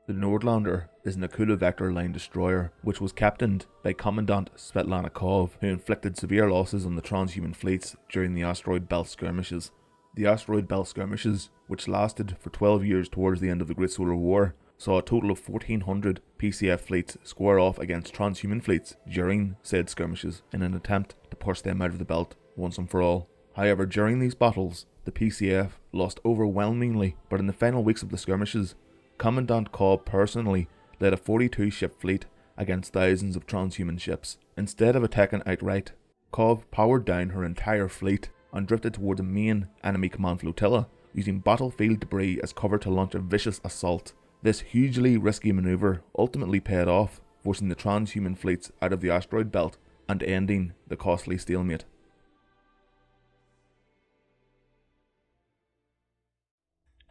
The Nordlander is an Akula Vector line destroyer, which was captained by Commandant Svetlana Kov, who inflicted severe losses on the transhuman fleets during the Asteroid Belt skirmishes. The Asteroid Belt skirmishes, which lasted for 12 years towards the end of the Great Solar War, saw a total of 1,400 PCF fleets square off against transhuman fleets during said skirmishes in an attempt to push them out of the belt once and for all. However, during these battles, the PCF lost overwhelmingly, but in the final weeks of the skirmishes, Commandant Cobb personally led a 42-ship fleet against thousands of transhuman ships. Instead of attacking outright, Cobb powered down her entire fleet and drifted toward the main enemy command flotilla, using battlefield debris as cover to launch a vicious assault. This hugely risky maneuver ultimately paid off, forcing the transhuman fleets out of the asteroid belt and ending the costly stalemate.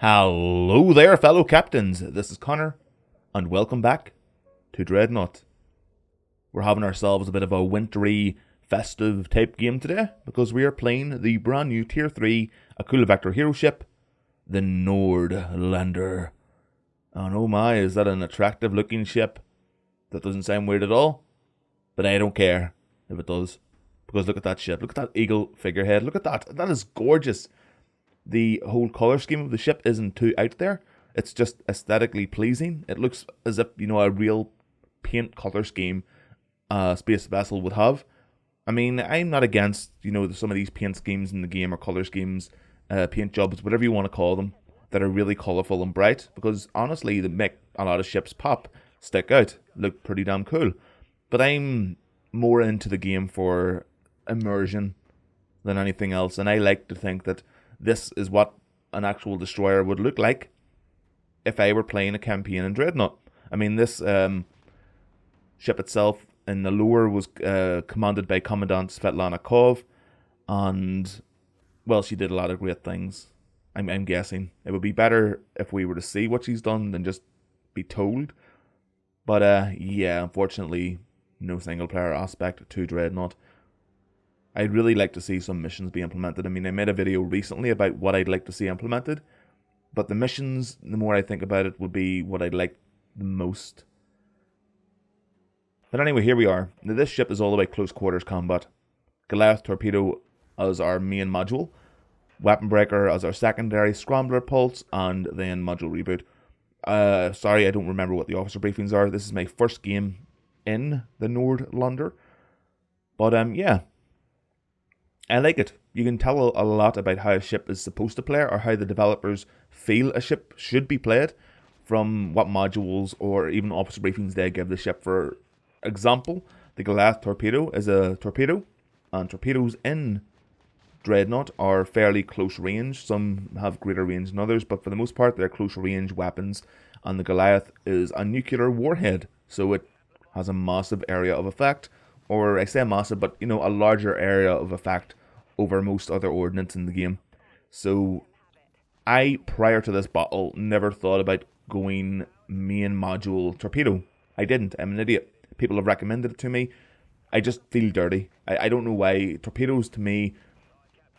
Hello there, fellow captains, this is Connor, and welcome back to Dreadnought. We're having ourselves a bit of a wintry, festive type game today, because we are playing the brand new Tier 3 Akula Vector hero ship, the Nordlander. And oh my, is that an attractive looking ship? That doesn't sound weird at all, but I don't care if it does, because look at that ship, look at that eagle figurehead, look at that, that is gorgeous. The whole colour scheme of the ship isn't too out there. It's just aesthetically pleasing. It looks as if, a real paint colour scheme a space vessel would have. I mean, I'm not against, some of these paint schemes in the game, or colour schemes, paint jobs, whatever you want to call them, that are really colourful and bright, because honestly, they make a lot of ships pop, stick out, look pretty damn cool. But I'm more into the game for immersion than anything else, and I like to think that this is what an actual destroyer would look like if I were playing a campaign in Dreadnought. I mean, this ship itself in the lore was commanded by Commandant Svetlana Kov, and, well, she did a lot of great things. I'm guessing it would be better if we were to see what she's done than just be told. But, yeah, unfortunately, no single-player aspect to Dreadnought. I'd really like to see some missions be implemented. I mean, I made a video recently about what I'd like to see implemented, but the missions, the more I think about it, would be what I'd like the most. But anyway, here we are. Now, this ship is all about close quarters combat. Goliath Torpedo as our main module, Weapon Breaker as our secondary, Scrambler Pulse, and then Module Reboot. Sorry, I don't remember what the officer briefings are. This is my first game in the Nordlander. But, yeah. I like it. You can tell a lot about how a ship is supposed to play, or how the developers feel a ship should be played, from what modules or even officer briefings they give the ship. For example, the Goliath Torpedo is a torpedo, and torpedoes in Dreadnought are fairly close range. Some have greater range than others, but for the most part they're close range weapons, and the Goliath is a nuclear warhead, so it has a massive area of effect. Or I say massive, but a larger area of effect over most other ordnance in the game. So I, prior to this battle, never thought about going main module torpedo. I didn't. I'm an idiot. People have recommended it to me. I just feel dirty. I don't know why. Torpedoes to me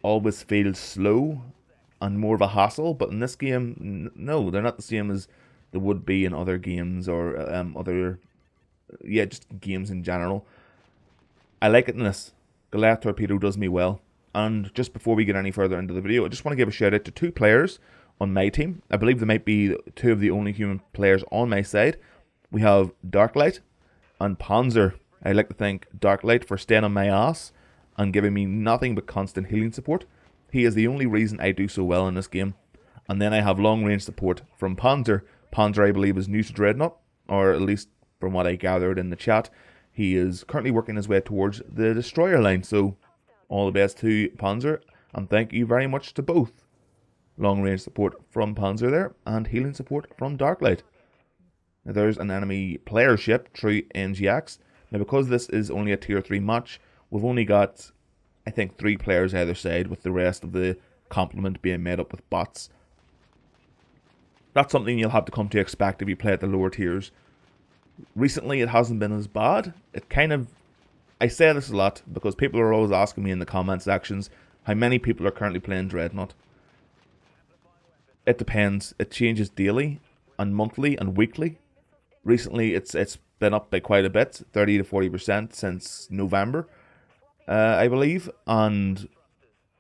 always feel slow and more of a hassle. But in this game, no, they're not the same as they would be in other games, or just games in general. I like it in this. Goliath Torpedo does me well. And just before we get any further into the video, I just want to give a shout out to two players on my team. I believe they might be two of the only human players on my side. We have Darklight and Panzer. I'd like to thank Darklight for staying on my ass and giving me nothing but constant healing support. He is the only reason I do so well in this game. And then I have long range support from Panzer. Panzer, I believe, is new to Dreadnought, or at least from what I gathered in the chat. He is currently working his way towards the destroyer line, so all the best to Panzer, and thank you very much to both. Long range support from Panzer there, and healing support from Darklight. Now there's an enemy player ship, True NGX. Now because this is only a tier 3 match, we've only got, I think, 3 players either side, with the rest of the complement being made up with bots. That's something you'll have to come to expect if you play at the lower tiers. Recently, it hasn't been as bad. I say this a lot because people are always asking me in the comment sections how many people are currently playing Dreadnought. It depends. It changes daily and monthly and weekly. Recently, it's been up by quite a bit, 30 to 40% since November, I believe, and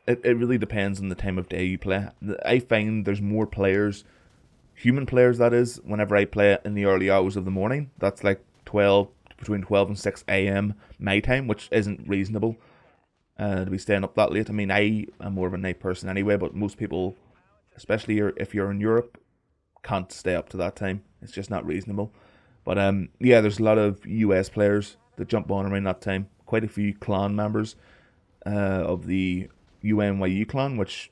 it really depends on the time of day you play. I find there's more players, human players that is, whenever I play in the early hours of the morning. That's like between 12 and 6 a.m. my time, which isn't reasonable to be staying up that late. I mean, I am more of a night person anyway, but most people, especially if you're in Europe, can't stay up to that time. It's just not reasonable. But yeah, there's a lot of US players that jump on around that time. Quite a few clan members of the UNYU clan, which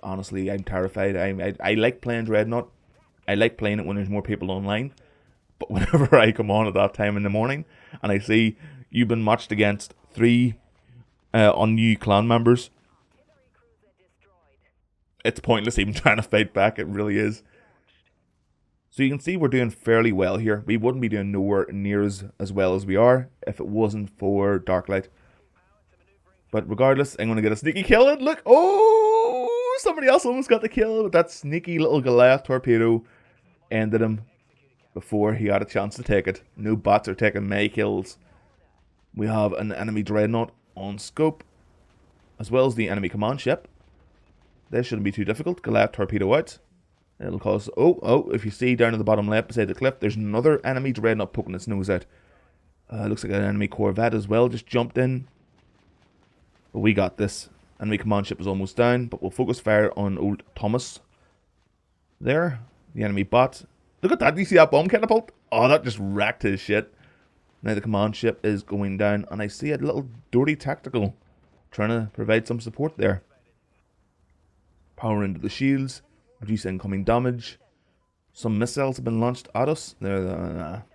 honestly I'm terrified. I like playing Dreadnought. I like playing it when there's more people online. But whenever I come on at that time in the morning and I see you've been matched against 3 UNU clan members, it's pointless even trying to fight back. It really is. So you can see we're doing fairly well here. We wouldn't be doing nowhere near as well as we are if it wasn't for Darklight. But regardless, I'm going to get a sneaky kill. And look, oh, somebody else almost got the kill. But that sneaky little Goliath torpedo ended him before he had a chance to take it. No bots are taking my kills. We have an enemy Dreadnought on scope, as well as the enemy command ship. This shouldn't be too difficult. Goliath torpedo out. It'll cause... Oh, if you see down at the bottom left beside the cliff, there's another enemy Dreadnought poking its nose out. Looks like an enemy Corvette as well, just jumped in. But we got this. Enemy command ship is almost down, but we'll focus fire on old Thomas. There, the enemy bot. Look at that, do you see that bomb catapult? Oh, that just wrecked his shit. Now the command ship is going down, and I see a little dirty tactical trying to provide some support there. Power into the shields. Reduce incoming damage. Some missiles have been launched at us. They're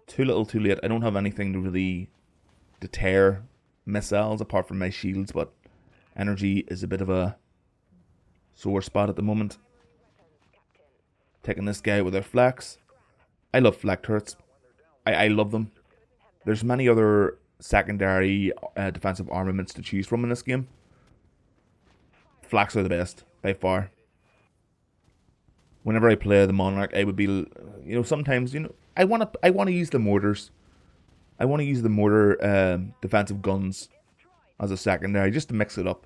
too little, too late. I don't have anything to really deter missiles apart from my shields, but energy is a bit of a sore spot at the moment. Taking this guy with their flax. I love flak turrets. I love them. There's many other secondary defensive armaments to choose from in this game. Flaks are the best, by far. Whenever I play the Monarch, I would be, sometimes, I want to use the mortars. I want to use the mortar defensive guns as a secondary, just to mix it up.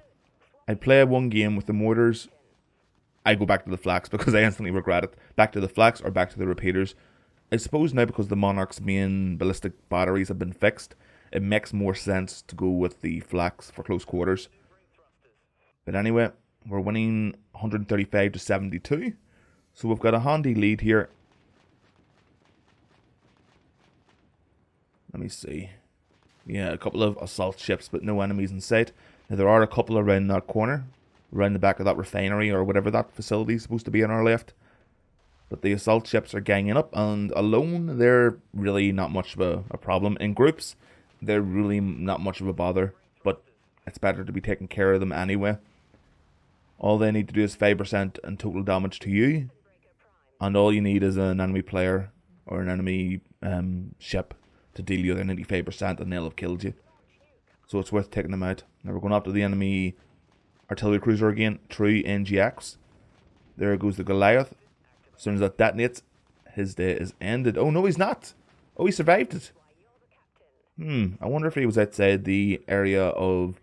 I play one game with the mortars, I go back to the flaks because I instantly regret it. Back to the flaks or back to the repeaters. I suppose now because the Monarch's main ballistic batteries have been fixed, it makes more sense to go with the flaks for close quarters. But anyway, we're winning 135 to 72. So we've got a handy lead here. Let me see. Yeah, a couple of assault ships, but no enemies in sight. Now there are a couple around that corner, around the back of that refinery or whatever that facility is supposed to be on our left. But the assault ships are ganging up, and alone they're really not much of a problem. In groups, they're really not much of a bother, but it's better to be taking care of them anyway. All they need to do is 5% in total damage to you, and all you need is an enemy player or an enemy ship to deal you other 95%, and they'll have killed you. So it's worth taking them out. Now we're going after the enemy artillery cruiser again, true NGX. There goes the Goliath. As soon as that detonates, his day is ended. Oh no, he's not. Oh, he survived it. I wonder if he was outside the area of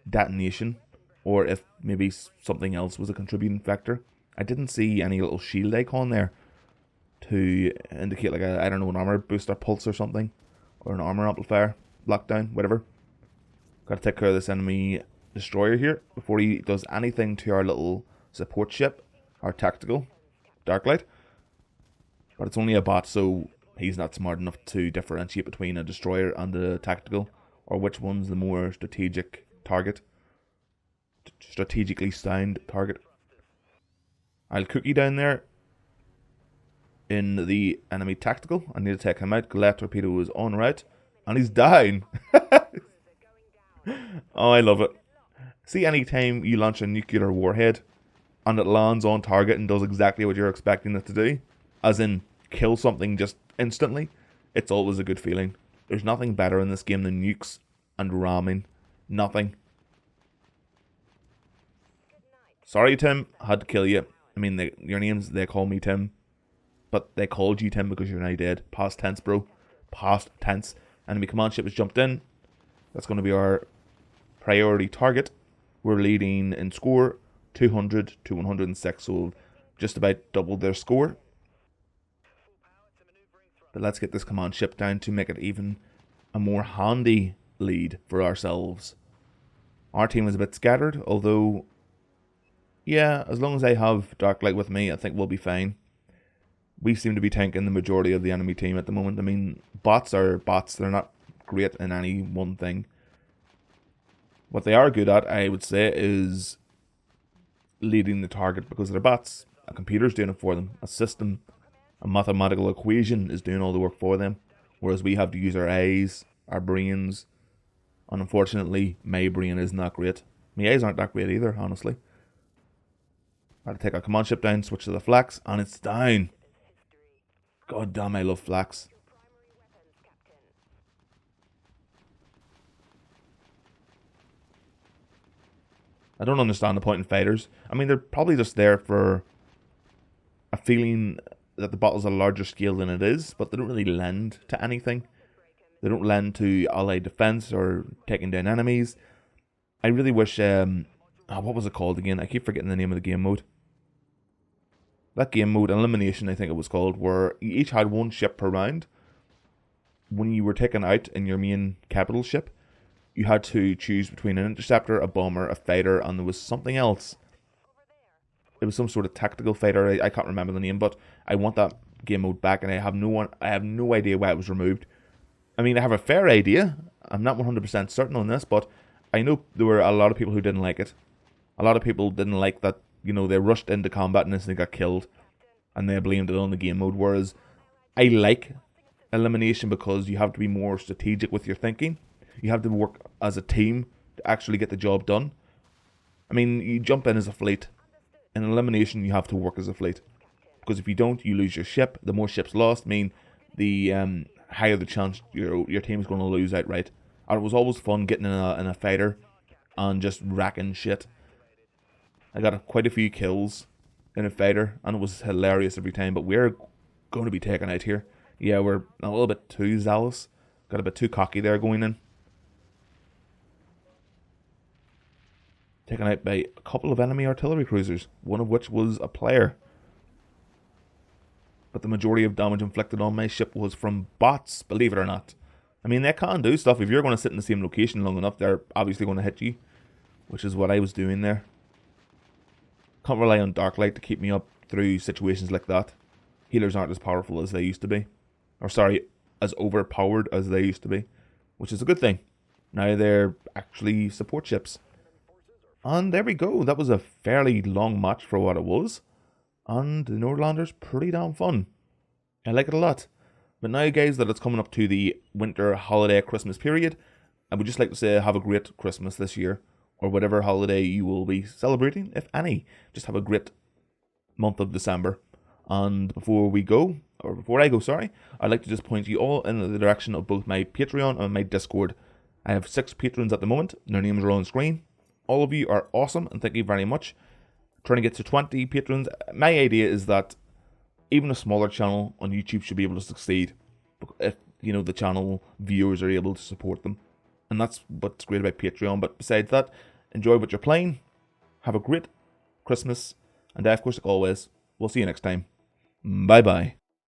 detonation, or if maybe something else was a contributing factor. I didn't see any little shield icon there to indicate like a, I don't know, an armor booster pulse or something, or an armor amplifier, lockdown, whatever. Got to take care of this enemy destroyer here before he does anything to our little support ship, our tactical Darklight. But it's only a bot, so he's not smart enough to differentiate between a destroyer and a tactical, or which one's the more strategic target, strategically sound target. I'll cookie down there in the enemy tactical. I need to take him out. Goliath torpedo is on route, and he's down. Oh, I love it. See, anytime you launch a nuclear warhead and it lands on target and does exactly what you're expecting it to do, as in kill something just instantly, it's always a good feeling. There's nothing better in this game than nukes and ramming. Nothing. Sorry, Tim. Had to kill you. I mean, your names, they call me Tim. but they called you Tim because you're now dead. Past tense, bro. Past tense. Enemy command ship has jumped in. That's going to be our priority target. We're leading in score 200 to 106, so we've just about doubled their score. But let's get this command ship down to make it even a more handy lead for ourselves. Our team is a bit scattered, although, yeah, as long as I have Darklight with me, I think we'll be fine. We seem to be tanking the majority of the enemy team at the moment. I mean, bots are bots. They're not great in any one thing. What they are good at, I would say, is leading the target because they're bots. A computer's doing it for them. A system, a mathematical equation is doing all the work for them. Whereas we have to use our eyes, our brains. And unfortunately, my brain is not great. My eyes aren't that great either, honestly. I had to take our command ship down, switch to the flax, and it's down. God damn, I love flax. I don't understand the point in fighters. I mean, they're probably just there for a feeling that the battle's a larger scale than it is, but they don't really lend to anything. They don't lend to allied defense or taking down enemies. I really wish, what was it called again? I keep forgetting the name of the game mode. That game mode, Elimination, I think it was called, where you each had one ship per round. When you were taken out in your main capital ship, you had to choose between an interceptor, a bomber, a fighter, and there was something else. It was some sort of tactical fighter. I can't remember the name, but I want that game mode back, and I have no idea why it was removed. I mean, I have a fair idea. I'm not 100% certain on this, but I know there were a lot of people who didn't like it. A lot of people didn't like that, you know, they rushed into combat and instantly got killed, and they blamed it on the game mode, whereas I like elimination because you have to be more strategic with your thinking. You have to work as a team to actually get the job done. I mean, you jump in as a fleet. In elimination, you have to work as a fleet. Because if you don't, you lose your ship. The more ships lost, mean the higher the chance your team is going to lose outright. And it was always fun getting in a fighter and just racking shit. I got quite a few kills in a fighter, and it was hilarious every time. But we're going to be taken out here. Yeah, we're a little bit too zealous. Got a bit too cocky there going in. Taken out by a couple of enemy artillery cruisers, one of which was a player. But the majority of damage inflicted on my ship was from bots, believe it or not. I mean, they can do stuff. If you're going to sit in the same location long enough, they're obviously going to hit you, which is what I was doing there. Can't rely on Darklight to keep me up through situations like that. Healers aren't as powerful as they used to be. Or sorry, as overpowered as they used to be, which is a good thing. Now they're actually support ships. And there we go. That was a fairly long match for what it was. And the Nordlander's pretty damn fun. I like it a lot. But now, guys, that it's coming up to the winter holiday Christmas period, I would just like to say have a great Christmas this year. Or whatever holiday you will be celebrating, if any. Just have a great month of December. And before I go, I'd like to just point you all in the direction of both my Patreon and my Discord. I have 6 patrons at the moment. Their names are on screen. All of you are awesome, and thank you very much. Trying to get to 20 patrons. My idea is that even a smaller channel on YouTube should be able to succeed if, you know, the channel viewers are able to support them. And that's what's great about Patreon. But besides that, enjoy what you're playing. Have a great Christmas. And of course, like always, we'll see you next time. Bye-bye.